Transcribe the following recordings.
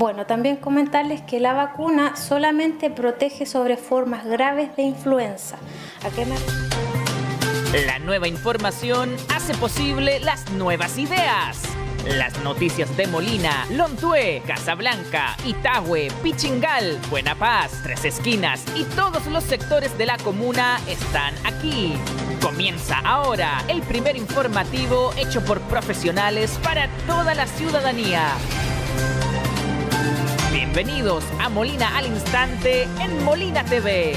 Bueno, también comentarles que la vacuna solamente protege sobre formas graves de influenza. ¿A qué me... La nueva información hace posible las nuevas ideas. Las noticias de Molina, Lontué, Casablanca, Itahue, Pichingal, Buena Paz, Tres Esquinas y todos los sectores de la comuna están aquí. Comienza ahora el primer informativo hecho por profesionales para toda la ciudadanía. Bienvenidos a Molina al Instante en Molina TV.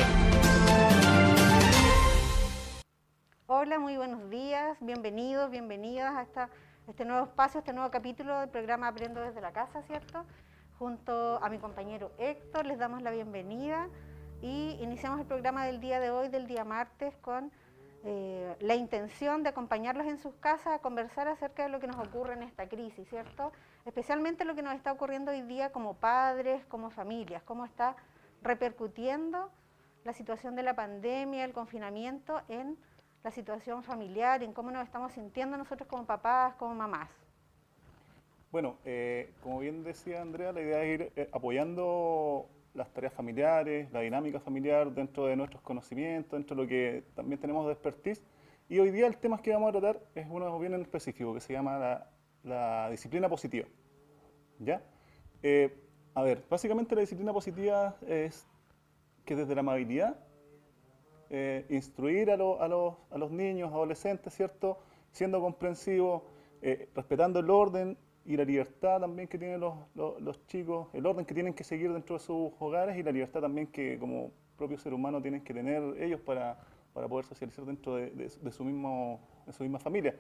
Hola, muy buenos días, bienvenidos, bienvenidas a este nuevo espacio, este nuevo capítulo del programa Aprendo desde la Casa, ¿cierto? Junto a mi compañero Héctor les damos la bienvenida y iniciamos el programa del día de hoy, del día martes, con la intención de acompañarlos en sus casas a conversar acerca de lo que nos ocurre en esta crisis, ¿cierto? Especialmente lo que nos está ocurriendo hoy día como padres, como familias, cómo está repercutiendo la situación de la pandemia, el confinamiento en la situación familiar, en cómo nos estamos sintiendo nosotros como papás, como mamás. Bueno, como bien decía Andrea, la idea es ir apoyando las tareas familiares, la dinámica familiar dentro de nuestros conocimientos, dentro de lo que también tenemos de expertise. Y hoy día el tema que vamos a tratar es uno bien en específico, que se llama la disciplina positiva. ¿Ya? A ver, básicamente la disciplina positiva es que desde la amabilidad, instruir a los niños, adolescentes, ¿cierto? Siendo comprensivos, respetando el orden y la libertad también que tienen los chicos, el orden que tienen que seguir dentro de sus hogares y la libertad también que como propio ser humano tienen que tener ellos para poder socializar dentro de su misma familia.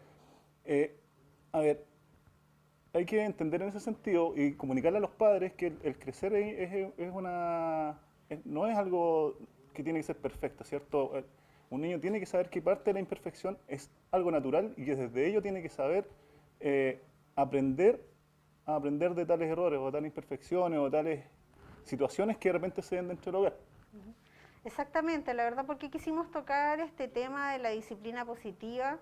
A ver, hay que entender en ese sentido y comunicarle a los padres que el crecer no es algo que tiene que ser perfecto, ¿cierto? Un niño tiene que saber que parte de la imperfección es algo natural y que desde ello tiene que saber aprender de tales errores o tales imperfecciones o tales situaciones que de repente se den dentro del hogar. Exactamente, la verdad, ¿por qué quisimos tocar este tema de la disciplina positiva?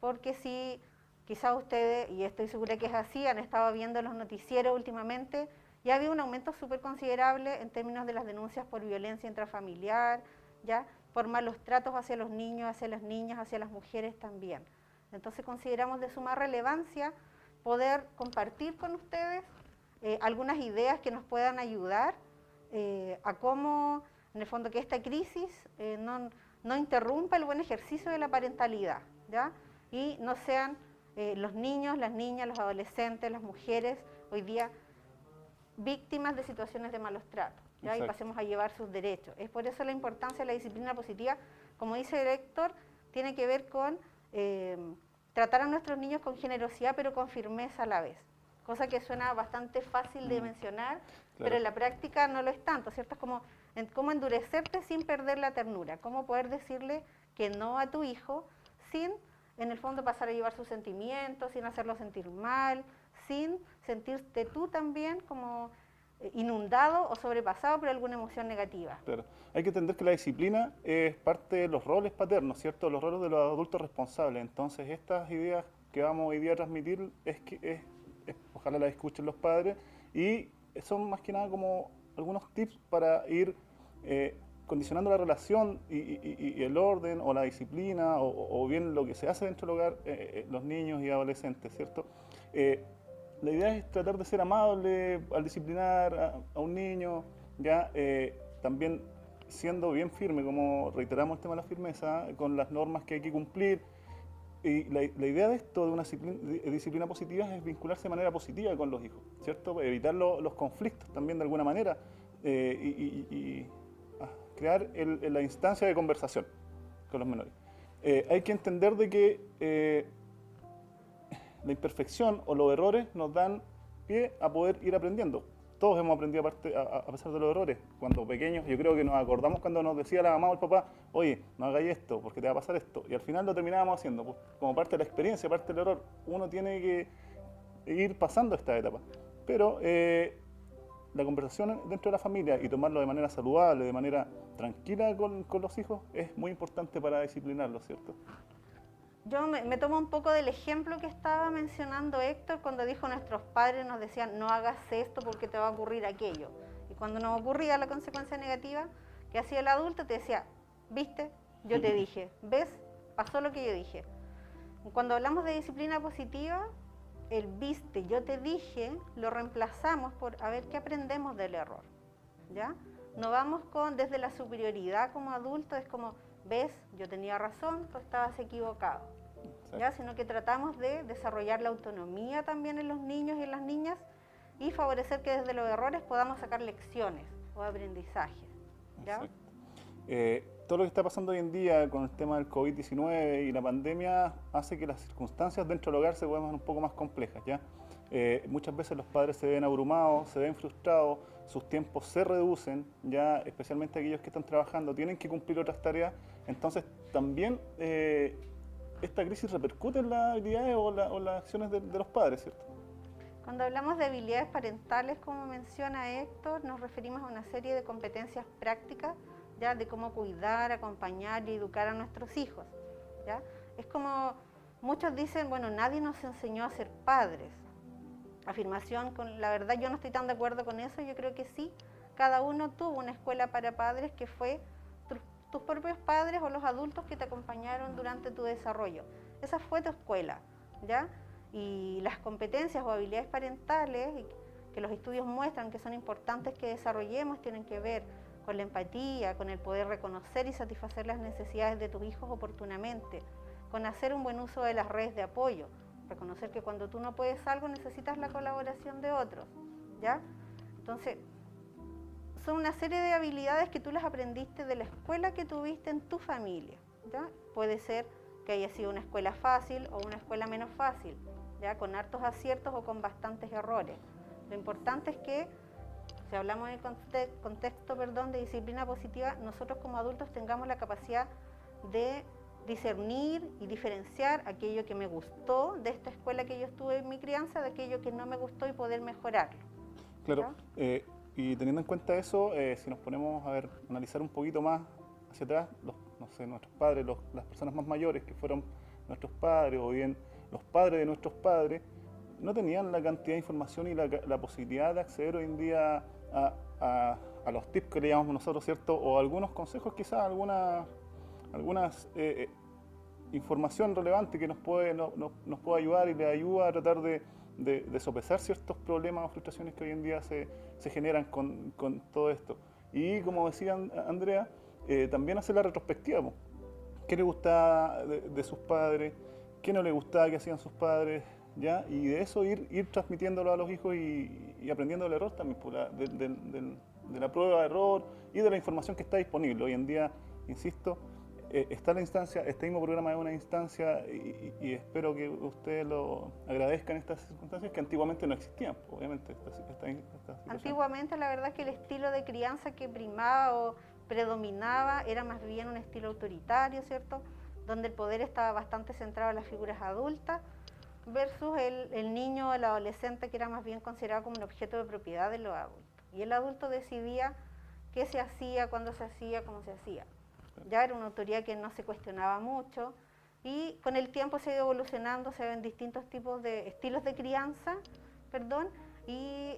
Porque si quizás ustedes, y estoy segura que es así, han estado viendo los noticieros últimamente, ya había un aumento súper considerable en términos de las denuncias por violencia intrafamiliar, ¿ya? Por malos tratos hacia los niños, hacia las niñas, hacia las mujeres también. Entonces consideramos de suma relevancia poder compartir con ustedes algunas ideas que nos puedan ayudar a cómo, en el fondo, que esta crisis no interrumpa el buen ejercicio de la parentalidad, ¿ya? Y no sean los niños, las niñas, los adolescentes, las mujeres, hoy día víctimas de situaciones de malos tratos, ¿ya? Y pasemos a llevar sus derechos. Es por eso la importancia de la disciplina positiva, como dice Héctor, tiene que ver con tratar a nuestros niños con generosidad, pero con firmeza a la vez. Cosa que suena bastante fácil de mencionar, claro, pero en la práctica no lo es tanto, ¿cierto? Es como cómo endurecerte sin perder la ternura, cómo poder decirle que no a tu hijo sin, en el fondo, pasar a llevar sus sentimientos, sin hacerlo sentir mal, sin sentirte tú también como inundado o sobrepasado por alguna emoción negativa. Claro. Hay que entender que la disciplina es parte de los roles paternos, ¿cierto? Los roles de los adultos responsables. Entonces, estas ideas que vamos hoy día a transmitir ojalá las escuchen los padres y son más que nada como algunos tips para ir condicionando la relación y el orden o la disciplina o bien lo que se hace dentro del hogar, los niños y adolescentes, ¿cierto? La idea es tratar de ser amable al disciplinar a un niño, ¿ya? También siendo bien firme, como reiteramos el tema de la firmeza, con las normas que hay que cumplir. Y la idea de esto, de una disciplina positiva, es vincularse de manera positiva con los hijos, ¿cierto? Evitar los conflictos también de alguna manera crear la instancia de conversación con los menores. Hay que entender de que la imperfección o los errores nos dan pie a poder ir aprendiendo. Todos hemos aprendido a pesar de los errores. Cuando pequeños, yo creo que nos acordamos cuando nos decía la mamá o el papá, oye, no hagáis esto porque te va a pasar esto. Y al final lo terminábamos haciendo. Pues, como parte de la experiencia, parte del error, uno tiene que ir pasando esta etapa. Pero la conversación dentro de la familia y tomarlo de manera saludable, de manera tranquila con los hijos, es muy importante para disciplinarlos, ¿cierto? Yo me tomo un poco del ejemplo que estaba mencionando Héctor cuando dijo nuestros padres nos decían no hagas esto porque te va a ocurrir aquello. Y cuando nos ocurría la consecuencia negativa, que hacía el adulto te decía, ¿viste? Yo te dije, ¿ves? Pasó lo que yo dije. Cuando hablamos de disciplina positiva, el viste, yo te dije, lo reemplazamos por a ver qué aprendemos del error, ¿ya? No vamos desde la superioridad como adulto, es como, ves, yo tenía razón, tú estabas equivocado, ¿ya? Sino que tratamos de desarrollar la autonomía también en los niños y en las niñas y favorecer que desde los errores podamos sacar lecciones o aprendizajes, ¿ya? Todo lo que está pasando hoy en día con el tema del COVID-19 y la pandemia hace que las circunstancias dentro del hogar se vuelvan un poco más complejas, ¿ya? Muchas veces los padres se ven abrumados, se ven frustrados, sus tiempos se reducen, ya especialmente aquellos que están trabajando, tienen que cumplir otras tareas, entonces también esta crisis repercute en las habilidades o las acciones de los padres, ¿cierto? Cuando hablamos de habilidades parentales, como menciona Héctor, nos referimos a una serie de competencias prácticas, ¿ya? De cómo cuidar, acompañar y educar a nuestros hijos, ¿ya? Es como muchos dicen, bueno, nadie nos enseñó a ser padres. Afirmación, la verdad yo no estoy tan de acuerdo con eso, yo creo que sí, cada uno tuvo una escuela para padres que fue tus propios padres o los adultos que te acompañaron durante tu desarrollo. Esa fue tu escuela, ¿ya? Y las competencias o habilidades parentales que los estudios muestran que son importantes que desarrollemos tienen que ver con la empatía, con el poder reconocer y satisfacer las necesidades de tus hijos oportunamente, con hacer un buen uso de las redes de apoyo, reconocer que cuando tú no puedes algo necesitas la colaboración de otros, ¿ya? Entonces, son una serie de habilidades que tú las aprendiste de la escuela que tuviste en tu familia, ¿ya? Puede ser que haya sido una escuela fácil o una escuela menos fácil, ¿ya? Con hartos aciertos o con bastantes errores. Lo importante es que si hablamos en el contexto de disciplina positiva, nosotros como adultos tengamos la capacidad de discernir y diferenciar aquello que me gustó de esta escuela que yo estuve en mi crianza, de aquello que no me gustó y poder mejorarlo. Claro, y teniendo en cuenta eso, si nos ponemos a analizar un poquito más hacia atrás, no sé, nuestros padres, las personas más mayores que fueron nuestros padres o bien los padres de nuestros padres, no tenían la cantidad de información y la posibilidad de acceder hoy en día a los tips que le llamamos nosotros, ¿cierto? O algunos consejos, quizás algunas información relevante que nos puede ayudar y le ayuda a tratar de sopesar ciertos problemas o frustraciones que hoy en día se generan con todo esto. Y como decía Andrea, también hacer la retrospectiva, ¿no? ¿Qué le gustaba de sus padres? ¿Qué no le gustaba que hacían sus padres? ¿Ya? Y de eso ir transmitiéndolo a los hijos y aprendiendo del error también, de la prueba de error y de la información que está disponible. Hoy en día, insisto, está la instancia, este mismo programa es una instancia y espero que ustedes lo agradezcan estas circunstancias que antiguamente no existían, obviamente. Antiguamente la verdad es que el estilo de crianza que primaba o predominaba era más bien un estilo autoritario, ¿cierto? Donde el poder estaba bastante centrado en las figuras adultas, versus el niño o el adolescente que era más bien considerado como un objeto de propiedad de los adultos. Y el adulto decidía qué se hacía, cuándo se hacía, cómo se hacía. Ya era una autoridad que no se cuestionaba mucho y con el tiempo se ha ido evolucionando, se ven distintos tipos de estilos de crianza, y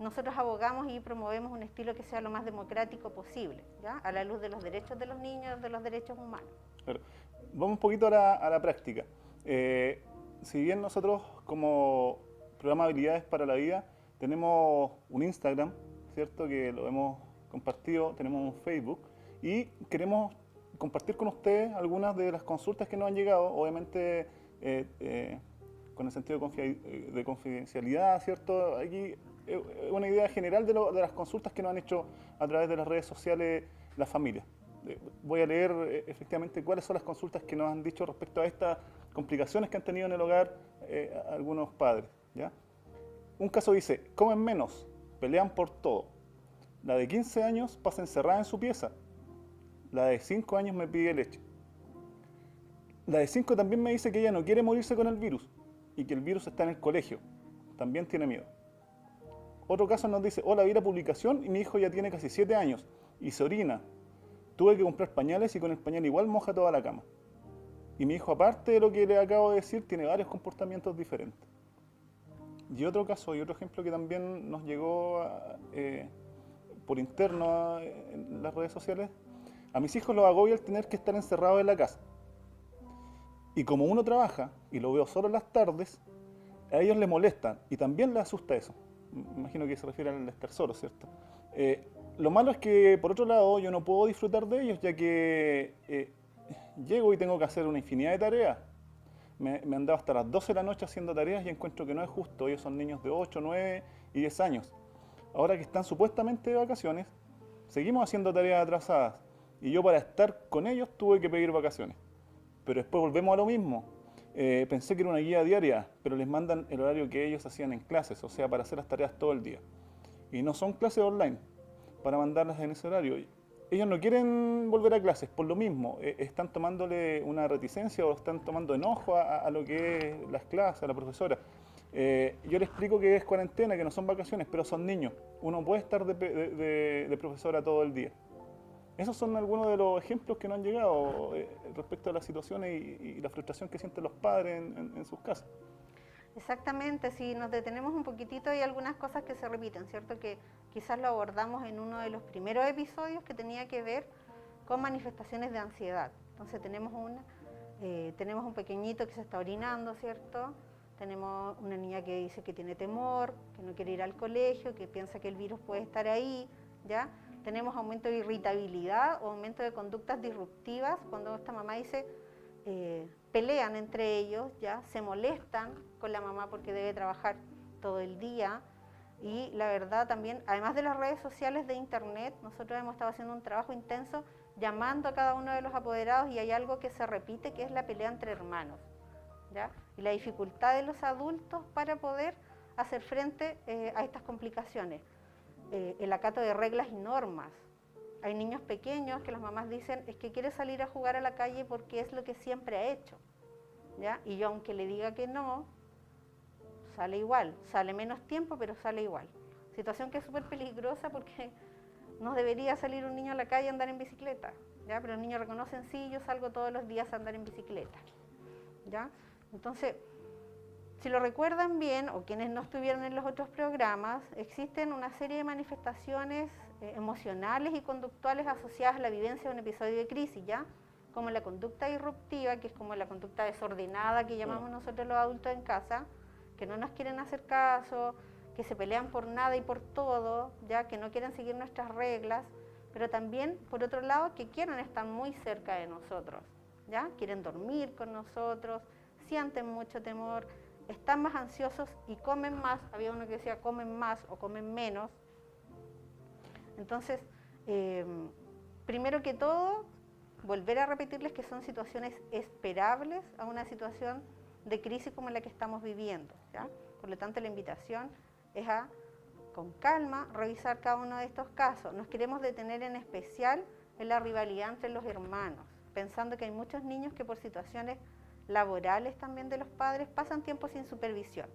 nosotros abogamos y promovemos un estilo que sea lo más democrático posible, ¿ya? A la luz de los derechos de los niños, de los derechos humanos. Claro. Vamos un poquito a la práctica. Si bien nosotros como programa Habilidades para la Vida tenemos un Instagram, ¿cierto? Que lo hemos compartido, tenemos un Facebook y queremos compartir con ustedes algunas de las consultas que nos han llegado, obviamente con el sentido de confidencialidad, ¿cierto? Aquí una idea general de las consultas que nos han hecho a través de las redes sociales las familias. Voy a leer efectivamente cuáles son las consultas que nos han dicho respecto a estas complicaciones que han tenido en el hogar algunos padres, ¿ya? Un caso dice, comen menos, pelean por todo. La de 15 años pasa encerrada en su pieza. La de 5 años me pide leche. La de 5 también me dice que ella no quiere morirse con el virus y que el virus está en el colegio. También tiene miedo. Otro caso nos dice, hola, vi la publicación y mi hijo ya tiene casi 7 años y se orina. Tuve que comprar pañales y con el pañal igual moja toda la cama. Y mi hijo, aparte de lo que le acabo de decir, tiene varios comportamientos diferentes. Y otro caso, y otro ejemplo que también nos llegó por interno en las redes sociales, a mis hijos los agobia el tener que estar encerrados en la casa. Y como uno trabaja, y lo veo solo en las tardes, a ellos les molestan, y también les asusta eso. Me imagino que se refiere al estar solo, ¿cierto? Lo malo es que, por otro lado, yo no puedo disfrutar de ellos, ya que llego y tengo que hacer una infinidad de tareas. Me han dado hasta las 12 de la noche haciendo tareas y encuentro que no es justo. Ellos son niños de 8, 9 y 10 años. Ahora que están supuestamente de vacaciones, seguimos haciendo tareas atrasadas. Y yo para estar con ellos tuve que pedir vacaciones. Pero después volvemos a lo mismo. Pensé que era una guía diaria, pero les mandan el horario que ellos hacían en clases, o sea, para hacer las tareas todo el día. Y no son clases online, para mandarlas en ese horario. Ellos no quieren volver a clases por lo mismo, están tomándole una reticencia o están tomando enojo a lo que es las clases, a la profesora. Yo les explico que es cuarentena, que no son vacaciones, pero son niños. Uno puede estar de profesora todo el día. Esos son algunos de los ejemplos que nos han llegado respecto a las situaciones y la frustración que sienten los padres en sus casas. Exactamente, si nos detenemos un poquitito hay algunas cosas que se repiten, ¿cierto? Que quizás lo abordamos en uno de los primeros episodios que tenía que ver con manifestaciones de ansiedad. Entonces tenemos un pequeñito que se está orinando, ¿cierto? Tenemos una niña que dice que tiene temor, que no quiere ir al colegio, que piensa que el virus puede estar ahí, ¿ya? Tenemos aumento de irritabilidad o aumento de conductas disruptivas cuando esta mamá dice pelean entre ellos, ya se molestan con la mamá porque debe trabajar todo el día. Y la verdad también, además de las redes sociales de internet, nosotros hemos estado haciendo un trabajo intenso llamando a cada uno de los apoderados y hay algo que se repite, que es la pelea entre hermanos, ¿ya? Y la dificultad de los adultos para poder hacer frente a estas complicaciones. El acato de reglas y normas. Hay niños pequeños que las mamás dicen es que quiere salir a jugar a la calle porque es lo que siempre ha hecho, ¿ya? Y yo aunque le diga que no, sale igual, sale menos tiempo pero sale igual. Situación que es súper peligrosa porque no debería salir un niño a la calle a andar en bicicleta, ¿ya? Pero el niño reconoce sí, yo salgo todos los días a andar en bicicleta, ¿ya? Entonces, si lo recuerdan bien, o quienes no estuvieron en los otros programas, existen una serie de manifestaciones emocionales y conductuales asociadas a la vivencia de un episodio de crisis, ¿ya? Como la conducta disruptiva, que es como la conducta desordenada que llamamos nosotros los adultos en casa, que no nos quieren hacer caso, que se pelean por nada y por todo, ¿ya? Que no quieren seguir nuestras reglas, pero también, por otro lado, que quieren estar muy cerca de nosotros, ¿ya? Quieren dormir con nosotros, sienten mucho temor, están más ansiosos y comen más. Había uno que decía comen más o comen menos. Entonces, primero que todo, volver a repetirles que son situaciones esperables a una situación de crisis como la que estamos viviendo, ¿ya? Por lo tanto, la invitación es a, con calma, revisar cada uno de estos casos. Nos queremos detener en especial en la rivalidad entre los hermanos, pensando que hay muchos niños que por situaciones laborales también de los padres pasan tiempo sin supervisión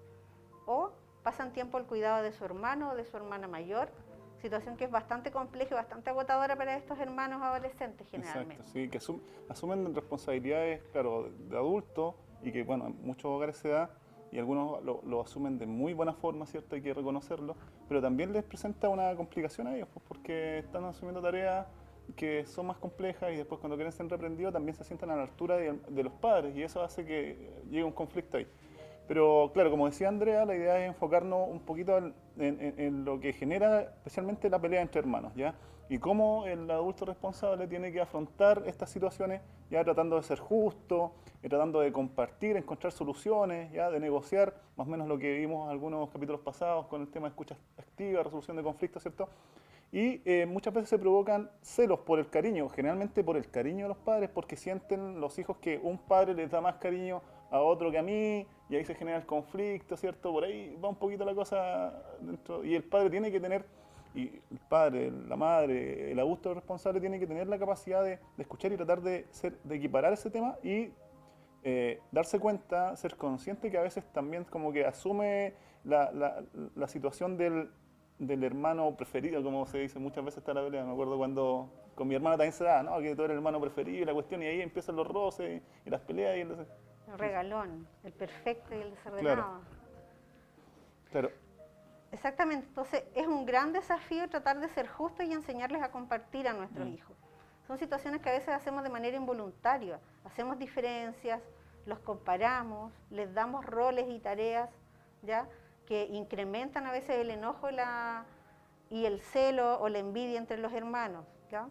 o pasan tiempo al cuidado de su hermano o de su hermana mayor, situación que es bastante compleja y bastante agotadora para estos hermanos adolescentes generalmente. Exacto, sí, que asumen responsabilidades, claro, de adultos y que, bueno, en muchos hogares se da y algunos lo asumen de muy buena forma, ¿cierto? Hay que reconocerlo, pero también les presenta una complicación a ellos, pues, porque están asumiendo tareas que son más complejas y después cuando quieren ser reprendidos también se sientan a la altura de los padres y eso hace que llegue un conflicto ahí. Pero claro, como decía Andrea, la idea es enfocarnos un poquito en lo que genera especialmente la pelea entre hermanos, ¿ya? Y cómo el adulto responsable tiene que afrontar estas situaciones, ya tratando de ser justo, tratando de compartir, encontrar soluciones, ya de negociar, más o menos lo que vimos en algunos capítulos pasados con el tema de escucha activa, resolución de conflictos, ¿cierto? Y muchas veces se provocan celos por el cariño, generalmente por el cariño de los padres, porque sienten los hijos que un padre les da más cariño a otro que a mí, y ahí se genera el conflicto, ¿cierto? Por ahí va un poquito la cosa dentro, y el padre tiene que tener, y el padre, la madre, el adulto responsable tiene que tener la capacidad de escuchar y tratar de equiparar ese tema y darse cuenta, ser consciente que a veces también como que asume la situación del hermano preferido, como se dice muchas veces está la pelea. Me acuerdo cuando con mi hermana también se da, ¿no? Que tú eres el hermano preferido y la cuestión, y ahí empiezan los roces y las peleas. Y entonces, El regalón, el perfecto y el desordenado. Claro. Claro. Exactamente, entonces es un gran desafío tratar de ser justos y enseñarles a compartir a nuestros hijos. Son situaciones que a veces hacemos de manera involuntaria, hacemos diferencias, los comparamos, les damos roles y tareas, ¿ya? Que incrementan a veces el enojo y el celo o la envidia entre los hermanos, ¿ya?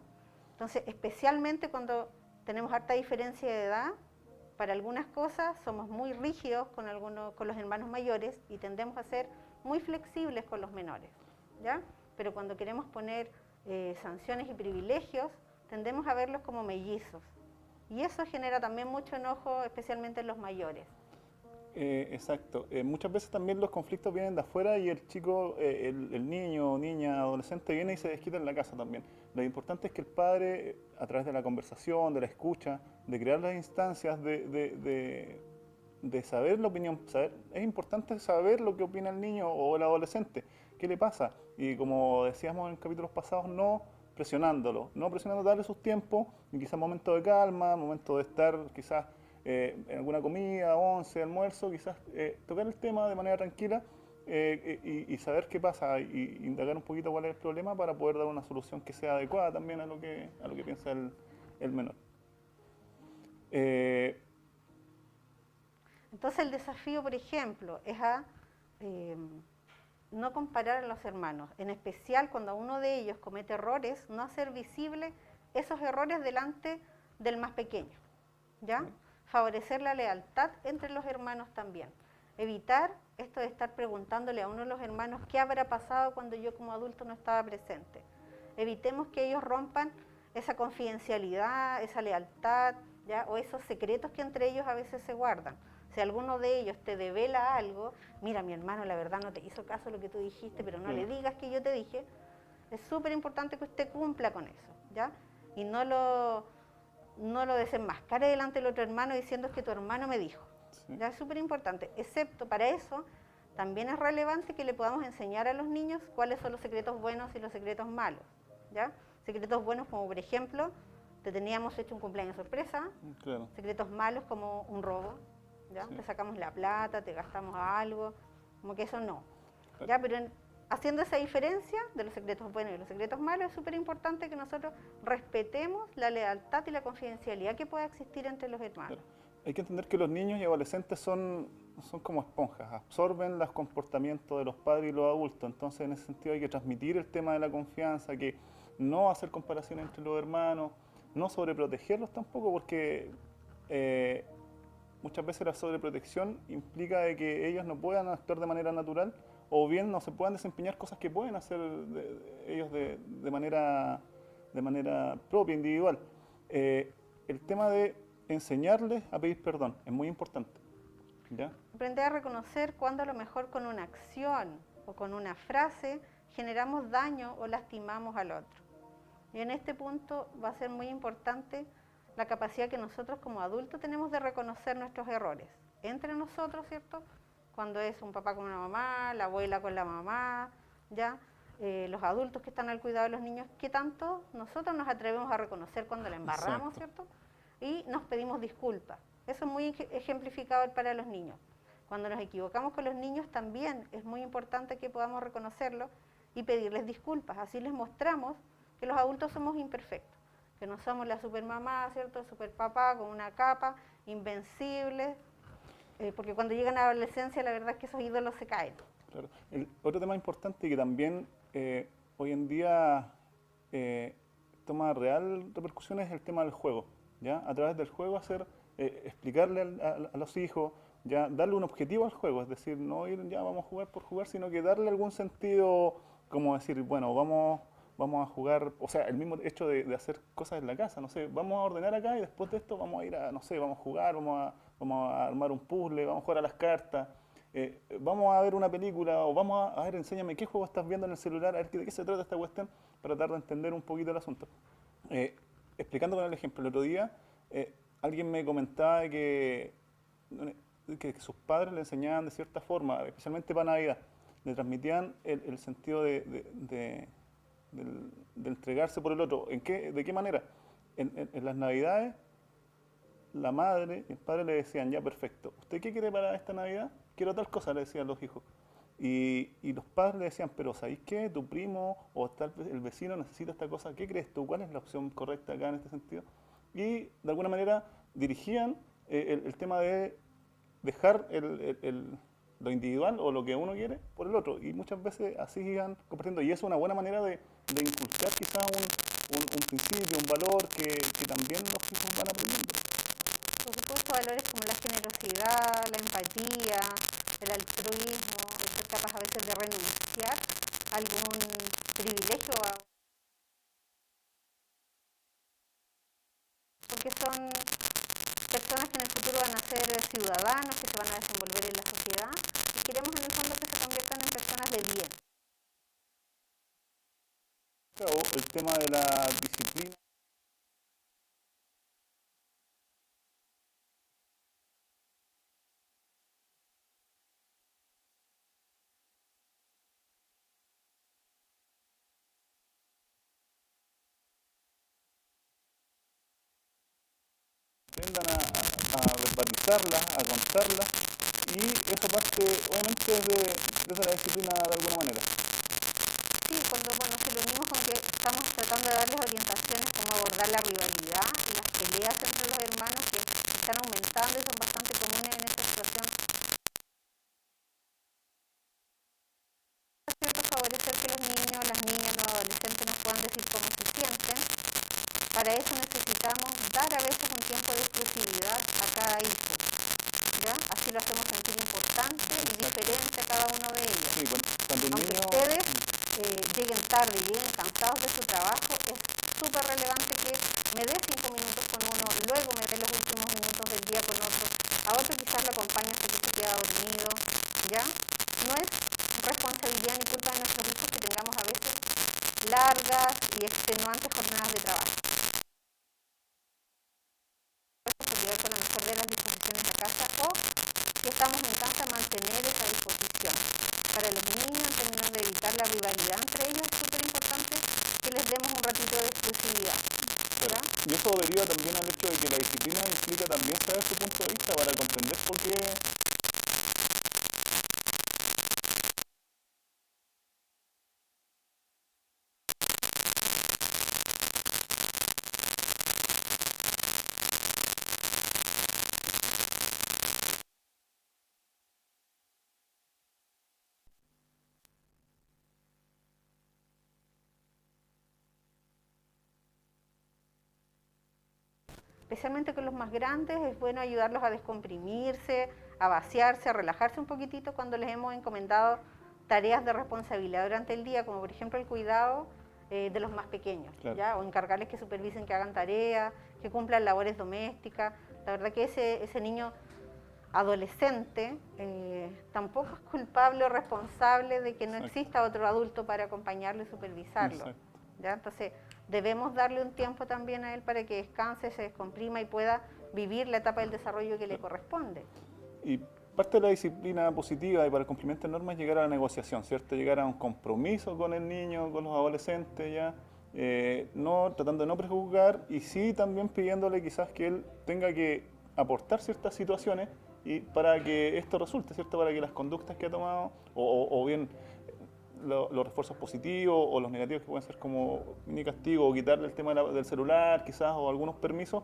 Entonces, especialmente cuando tenemos harta diferencia de edad, para algunas cosas somos muy rígidos con los hermanos mayores y tendemos a ser muy flexibles con los menores, ¿ya? Pero cuando queremos poner sanciones y privilegios, tendemos a verlos como mellizos. Y eso genera también mucho enojo, especialmente en los mayores. Exacto. Muchas veces también los conflictos vienen de afuera y el chico, el niño, niña, adolescente viene y se desquita en la casa también. Lo importante es que el padre, a través de la conversación, de la escucha, de crear las instancias, de saber la opinión, es importante saber lo que opina el niño o el adolescente, qué le pasa. Y como decíamos en capítulos pasados, no presionándolo, darle sus tiempos, y quizás momentos de calma, momentos de estar quizás en alguna comida, once, almuerzo, quizás tocar el tema de manera tranquila y saber qué pasa y indagar un poquito cuál es el problema para poder dar una solución que sea adecuada también a lo que piensa el menor. Entonces el desafío, por ejemplo, es a no comparar a los hermanos, en especial cuando uno de ellos comete errores, no hacer visible esos errores delante del más pequeño, ¿ya? Favorecer la lealtad entre los hermanos también. Evitar esto de estar preguntándole a uno de los hermanos qué habrá pasado cuando yo como adulto no estaba presente. Evitemos que ellos rompan esa confidencialidad, esa lealtad, ¿ya? O esos secretos que entre ellos a veces se guardan. Si alguno de ellos te devela algo, mira, mi hermano la verdad no te hizo caso lo que tú dijiste, pero no le digas que yo te dije, es súper importante que usted cumpla con eso, ¿ya? Y no lo desenmascare delante del otro hermano diciendo es que tu hermano me dijo. Sí. Ya es súper importante, excepto para eso, también es relevante que le podamos enseñar a los niños cuáles son los secretos buenos y los secretos malos, ¿ya? Secretos buenos como, por ejemplo, te teníamos hecho un cumpleaños sorpresa, claro. Secretos malos como un robo, ¿ya? Sí. Te sacamos la plata, te gastamos algo, como que eso no, claro. ¿Ya? Pero haciendo esa diferencia de los secretos buenos y los secretos malos, es súper importante que nosotros respetemos la lealtad y la confidencialidad que pueda existir entre los hermanos. Claro. Hay que entender que los niños y adolescentes son como esponjas, absorben los comportamientos de los padres y los adultos, entonces en ese sentido hay que transmitir el tema de la confianza, que no hacer comparaciones entre los hermanos, no sobreprotegerlos tampoco, porque muchas veces la sobreprotección implica de que ellos no puedan actuar de manera natural o bien no se puedan desempeñar cosas que pueden hacer ellos de manera propia, individual. El tema de enseñarles a pedir perdón es muy importante, ¿ya? Aprender a reconocer cuando a lo mejor con una acción o con una frase generamos daño o lastimamos al otro. Y en este punto va a ser muy importante la capacidad que nosotros como adultos tenemos de reconocer nuestros errores entre nosotros, ¿cierto? Cuando es un papá con una mamá, la abuela con la mamá, ¿ya? Los adultos que están al cuidado de los niños, ¿qué tanto nosotros nos atrevemos a reconocer cuando la embarramos? Exacto. ¿Cierto? Y nos pedimos disculpas. Eso es muy ejemplificador para los niños. Cuando nos equivocamos con los niños también es muy importante que podamos reconocerlo y pedirles disculpas. Así les mostramos que los adultos somos imperfectos, que no somos la supermamá, ¿cierto? Superpapá con una capa, invencibles, porque cuando llegan a la adolescencia la verdad es que esos ídolos se caen. Claro. Otro tema importante y que también hoy en día toma real repercusiones es el tema del juego, ¿ya? A través del juego explicarle a los hijos, ya darle un objetivo al juego, es decir, no ir ya vamos a jugar por jugar, sino que darle algún sentido, como decir, bueno, vamos a jugar, o sea, el mismo hecho de hacer cosas en la casa, no sé, vamos a ordenar acá y después de esto vamos a ir a, no sé, vamos a jugar, vamos a armar un puzzle, vamos a jugar a las cartas, vamos a ver una película o vamos a ver, enséñame qué juego estás viendo en el celular, a ver de qué se trata esta cuestión, para tratar de entender un poquito el asunto. Explicando con el ejemplo, el otro día alguien me comentaba que sus padres le enseñaban de cierta forma, especialmente para Navidad, le transmitían el sentido de entregarse por el otro. ¿De qué manera? En las Navidades, la madre y el padre le decían, ya perfecto, ¿usted qué quiere para esta Navidad? Quiero tal cosa, le decían los hijos. Y los padres le decían, pero ¿sabéis qué? Tu primo o el vecino necesita esta cosa, ¿qué crees tú? ¿Cuál es la opción correcta acá en este sentido? Y de alguna manera dirigían el tema de dejar lo individual o lo que uno quiere por el otro. Y muchas veces así iban compartiendo. Y eso es una buena manera de inculcar quizás un principio, un valor que también los hijos van aprendiendo. Por supuesto, valores como la generosidad, la empatía, el altruismo, el ser capaz a veces de renunciar a algún privilegio, porque son personas que en el futuro van a ser ciudadanos, que se van a desenvolver en la sociedad y queremos en el fondo que se conviertan en personas de bien. El tema de la disciplina. Aprendan a verbalizarla, a contarla, y esa parte obviamente es de la disciplina de alguna manera. Sí, bueno, si lo unimos con que estamos tratando de darles orientaciones cómo abordar la rivalidad y las peleas entre los hermanos que están aumentando y son bastante comunes en esta situación. Es cierto, favorecer que los niños, las niñas, los adolescentes nos puedan decir cómo se sienten. Para eso necesitamos dar a veces un tiempo de exclusividad a cada hijo, ¿ya? Así lo hacemos sentir importante y diferente a cada uno de ellos. Sí, cuando un Aunque niño... ustedes lleguen tarde, lleguen cansados de su trabajo, es súper relevante que me dé 5 minutos con uno, luego me dé los últimos minutos del día con otro, a otro quizás lo acompañe hasta que se queda dormido, ¿ya? No es responsabilidad ni culpa de nuestros hijos que tengamos a veces largas y extenuantes jornadas de trabajo. Con la mejor de las disposiciones de casa o que estamos en casa mantener esa disposición. Para los niños, en términos de evitar la rivalidad entre ellos, es súper importante que les demos un ratito de exclusividad. Claro. Y eso deriva también al hecho de que la disciplina implica también saber su punto de vista para comprender por qué. Especialmente con los más grandes, es bueno ayudarlos a descomprimirse, a vaciarse, a relajarse un poquitito cuando les hemos encomendado tareas de responsabilidad durante el día, como por ejemplo el cuidado de los más pequeños, claro. ¿ya? O encargarles que supervisen, que hagan tareas, que cumplan labores domésticas. La verdad que ese niño adolescente tampoco es culpable o responsable de que no exista otro adulto para acompañarlo y supervisarlo. ¿Ya? Entonces, debemos darle un tiempo también a él para que descanse, se descomprima y pueda vivir la etapa del desarrollo que le corresponde. Y parte de la disciplina positiva y para el cumplimiento de normas es llegar a la negociación, ¿cierto? Llegar a un compromiso con el niño, con los adolescentes, ya, tratando de no prejuzgar y sí también pidiéndole quizás que él tenga que aportar ciertas situaciones y para que esto resulte, ¿cierto? Para que las conductas que ha tomado o bien los refuerzos positivos o los negativos que pueden ser como mini castigo o quitarle el tema del celular quizás o algunos permisos,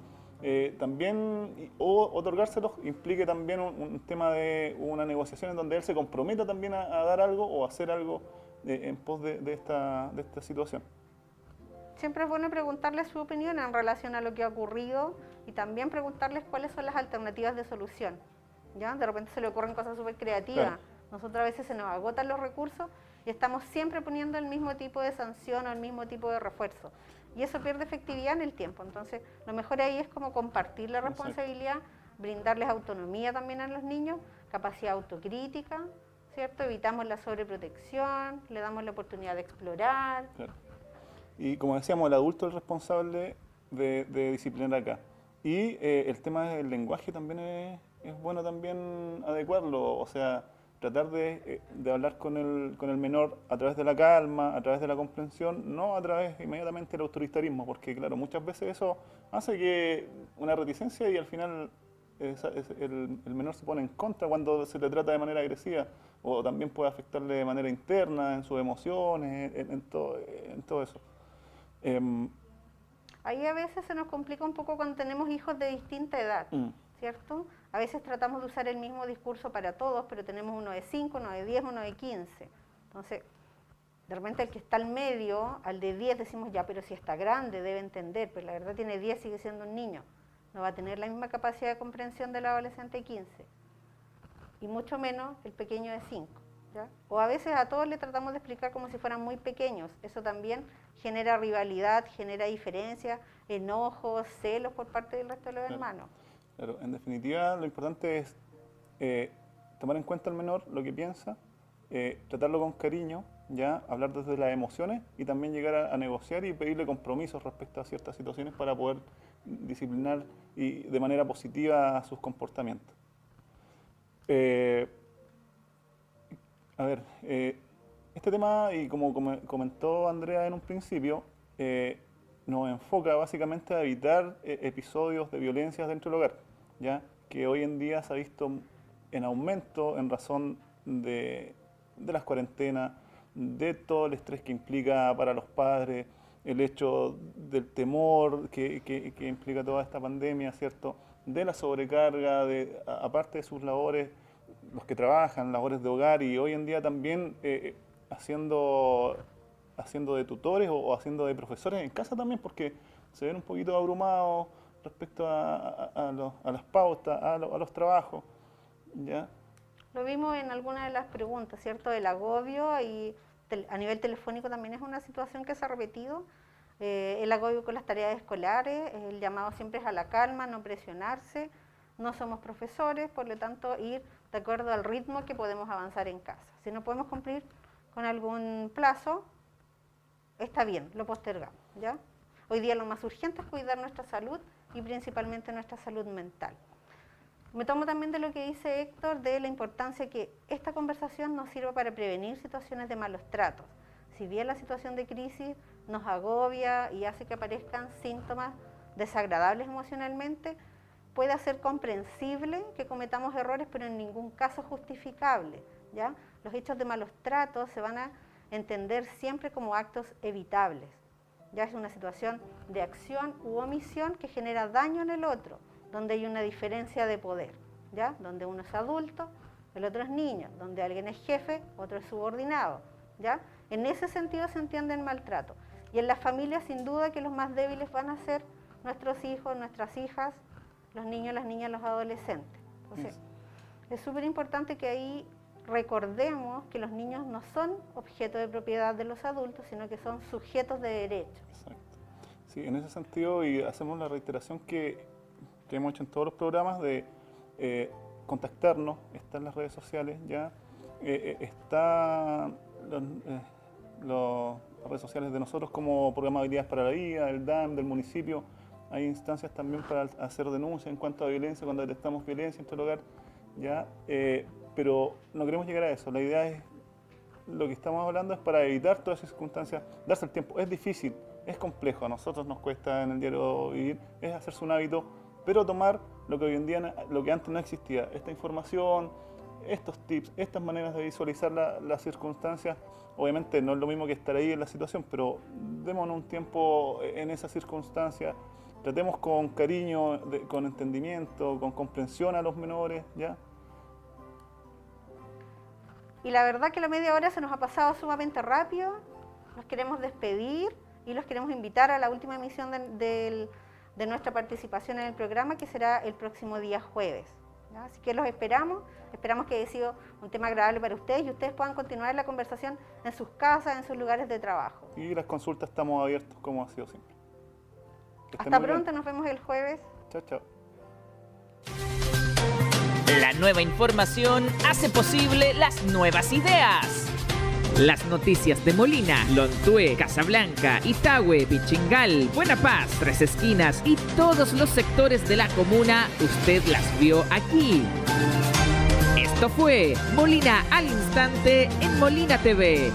también o otorgárselos implique también un tema de una negociación en donde él se comprometa también a dar algo o a hacer algo en pos de esta situación. Siempre es bueno preguntarles su opinión en relación a lo que ha ocurrido y también preguntarles cuáles son las alternativas de solución. ¿Ya? De repente se le ocurren cosas súper creativas. Claro. Nosotros a veces se nos agotan los recursos y estamos siempre poniendo el mismo tipo de sanción o el mismo tipo de refuerzo. Y eso pierde efectividad en el tiempo. Entonces, lo mejor ahí es como compartir la responsabilidad, brindarles autonomía también a los niños, capacidad autocrítica, ¿cierto? Evitamos la sobreprotección, le damos la oportunidad de explorar. Claro. Y como decíamos, el adulto es el responsable de disciplinar acá. Y el tema del lenguaje también es bueno también adecuarlo, o sea, tratar de hablar con el menor a través de la calma, a través de la comprensión, no a través inmediatamente del autoritarismo, porque claro, muchas veces eso hace que una reticencia y al final el menor se pone en contra cuando se le trata de manera agresiva, o también puede afectarle de manera interna, en sus emociones, en todo eso. Ahí a veces se nos complica un poco cuando tenemos hijos de distinta edad, ¿cierto? A veces tratamos de usar el mismo discurso para todos, pero tenemos uno de 5, uno de 10, uno de 15. Entonces, de repente el que está al medio, al de 10 decimos, ya, pero si está grande, debe entender, pero la verdad tiene 10, sigue siendo un niño. No va a tener la misma capacidad de comprensión del adolescente de 15. Y mucho menos el pequeño de 5. ¿Ya? O a veces a todos le tratamos de explicar como si fueran muy pequeños. Eso también genera rivalidad, genera diferencias, enojos, celos por parte del resto de los hermanos. Claro, en definitiva lo importante es tomar en cuenta al menor lo que piensa, tratarlo con cariño, ya hablar desde las emociones y también llegar a negociar y pedirle compromisos respecto a ciertas situaciones para poder disciplinar y de manera positiva sus comportamientos. Este tema, y como comentó Andrea en un principio, nos enfoca básicamente a evitar episodios de violencia dentro del hogar, ya que hoy en día se ha visto en aumento en razón de las cuarentenas, de todo el estrés que implica para los padres, el hecho del temor que implica toda esta pandemia, ¿cierto? De la sobrecarga, aparte de sus labores, los que trabajan, labores de hogar y hoy en día también haciendo de tutores o haciendo de profesores en casa también, porque se ven un poquito abrumados respecto a las pautas, a los trabajos, ¿ya? Lo vimos en algunas de las preguntas, ¿cierto? El agobio y a nivel telefónico también es una situación que se ha repetido. El agobio con las tareas escolares, el llamado siempre es a la calma, no presionarse. No somos profesores, por lo tanto ir de acuerdo al ritmo que podemos avanzar en casa. Si no podemos cumplir con algún plazo, está bien, lo postergamos, ¿ya? Hoy día lo más urgente es cuidar nuestra salud y principalmente nuestra salud mental. Me tomo también de lo que dice Héctor, de la importancia que esta conversación nos sirva para prevenir situaciones de malos tratos. Si bien la situación de crisis nos agobia y hace que aparezcan síntomas desagradables emocionalmente, puede ser comprensible que cometamos errores, pero en ningún caso justificable, ¿ya? Los hechos de malos tratos se van a entender siempre como actos evitables. Ya es una situación de acción u omisión que genera daño en el otro, donde hay una diferencia de poder, ¿ya? Donde uno es adulto, el otro es niño, donde alguien es jefe, otro es subordinado, ¿ya? En ese sentido se entiende el maltrato. Y en las familias, sin duda, que los más débiles van a ser nuestros hijos, nuestras hijas, los niños, las niñas, los adolescentes. Entonces, es súper importante que ahí recordemos que los niños no son objeto de propiedad de los adultos, sino que son sujetos de derecho. Exacto. Sí, en ese sentido, y hacemos la reiteración que hemos hecho en todos los programas de contactarnos, está en las redes sociales ya, está las redes sociales de nosotros como Programa de Habilidades para la Vida, el DAM del municipio. Hay instancias también para hacer denuncias en cuanto a violencia, cuando detectamos violencia en el hogar, ¿ya? Pero no queremos llegar a eso. La idea es, lo que estamos hablando es para evitar todas esas circunstancias, darse el tiempo. Es difícil, es complejo, a nosotros nos cuesta en el diario vivir, es hacerse un hábito, pero tomar lo que hoy en día, lo que antes no existía, esta información, estos tips, estas maneras de visualizar las circunstancias. Obviamente no es lo mismo que estar ahí en la situación, pero démonos un tiempo en esa circunstancia. Tratemos con cariño, con entendimiento, con comprensión a los menores, ¿ya? Y la verdad que la media hora se nos ha pasado sumamente rápido. Los queremos despedir y los queremos invitar a la última emisión de nuestra participación en el programa, que será el próximo día jueves, ¿ya? Así que los esperamos que haya sido un tema agradable para ustedes y ustedes puedan continuar la conversación en sus casas, en sus lugares de trabajo. Y las consultas estamos abiertos como ha sido siempre. Hasta pronto, nos vemos el jueves. Chao, chao. La nueva información hace posible las nuevas ideas. Las noticias de Molina, Lontué, Casablanca, Itahue, Pichingal, Buena Paz, Tres Esquinas y todos los sectores de la comuna, usted las vio aquí. Esto fue Molina al Instante en Molina TV.